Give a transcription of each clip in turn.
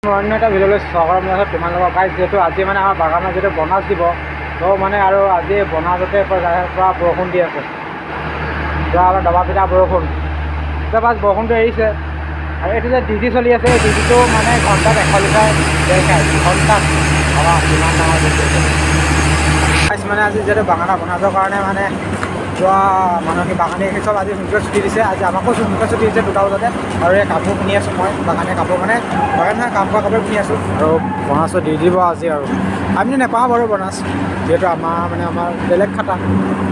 অন্য এটা ভিডিঅ'লৈ স্বাগতম জনাইছোঁ তোমালোকক গাইজ। যিহেতু আজি মানে আমাৰ বাগানত যিহেতু বনাজ দিব, তো মানে আৰু আজি বনাজতে পৰা বৰষুণ দি আছে, যোৱা অলপ দবা পিটা বৰষুণ। এতিয়া বাছ বৰষুণটো এৰিছে আৰু এইটো যে ডিজি চলি আছে, এই ডিজিটো মানে ঘণ্টাত 100 লিটাৰ তেল খায়। ঘণ্টাত ভাবা কিমান ডাঙৰ ডিজি গাইজ। মানে আজি যিহেতু বাগানত বনাজৰ কাৰণে মানে যোৱা মানুহখিনি বাগানীয়ে চব আজি সোনকালে ছুটি দিছে। আজি আমাকো সোনকালে ছুটি দিছে 2টা বজাতে। আৰু এই কাপোৰ পিন্ধি আছোঁ মই, বাগানীয়া কাপোৰ মানে বাগান কাম কৰা কাপোৰ পিন্ধি আছোঁ। আৰু বনাজটো দি দিব আজি। আৰু আমিতো নেপাওঁ বাৰু বনাজ, যিহেতু আমাৰ বেলেগ খাতা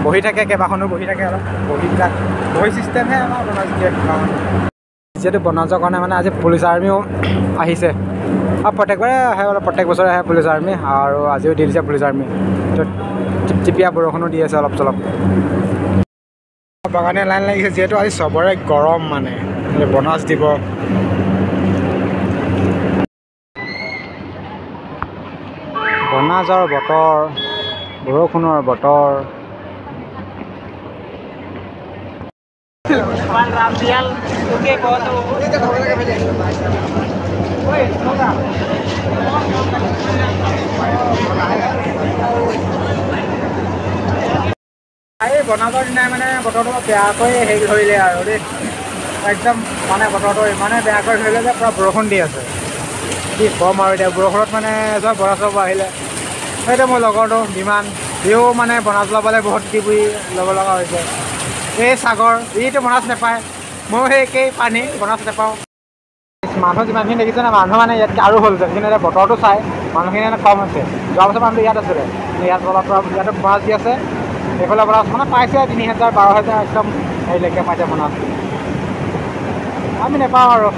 বহি থাকে, কেইবাখনো বহি থাকে। অলপ বহিবিলাক বহি ছিষ্টেমহে আমাৰ বনাজ যিহেতু বনাজৰ কাৰণে মানে আজি পুলিচ আৰ্মিও আহিছে। আৰু প্ৰত্যেকবাৰে আহে, প্ৰত্যেক বছৰে আহে পুলিচ আৰ্মি, আৰু আজিও দি দিছে পুলিচ আৰ্মি। তো টিপিয়া বৰষুণো দি আছে অলপ চলপ। বাগানে লাইন লাগিছে, যিহেতু আজি চবৰে গৰম, মানে বনাজ দিব। বনাজৰ বতৰ, বৰষুণৰ বতৰ। এই বনাজৰ দিনাই মানে বতৰটো বেয়াকৈ হেৰি ধৰিলে আৰু দেই, একদম মানে বতৰটো ইমানে বেয়াকৈ ধৰিলে যে পূৰা বৰষুণ দি আছে। কি ক'ম আৰু এতিয়া, বৰষুণত মানে চব বনাজ ল'ব আহিলে। সেইটো মোৰ লগৰটো বিমান, সিও মানে বনাজ ল'বলৈ বহুত কিবি ল'ব লগা হৈছে। এই সাগৰ, ইটো বনাজ নাপায়, ময়ো সেই একেই পানী বনাজ নাপাওঁ। মানুহ যিমানখিনি দেখিছে না, মানুহ মানে ইয়াতকৈ আৰু হ'ল যেন, কিন্তু এতিয়া বতৰটো চাই মানুহখিনি মানে কম হৈছে। যোৱা বছৰ মানুহটো ইয়াত আছিলে, ইয়াত অলপ ইয়াতো বনাজ দি আছে। এইফালে বনাজ মানে পাইছে 3000 12,000 একদম হেৰিলৈকে পাইছে বনাজ। আমি নাপাওঁ আৰু।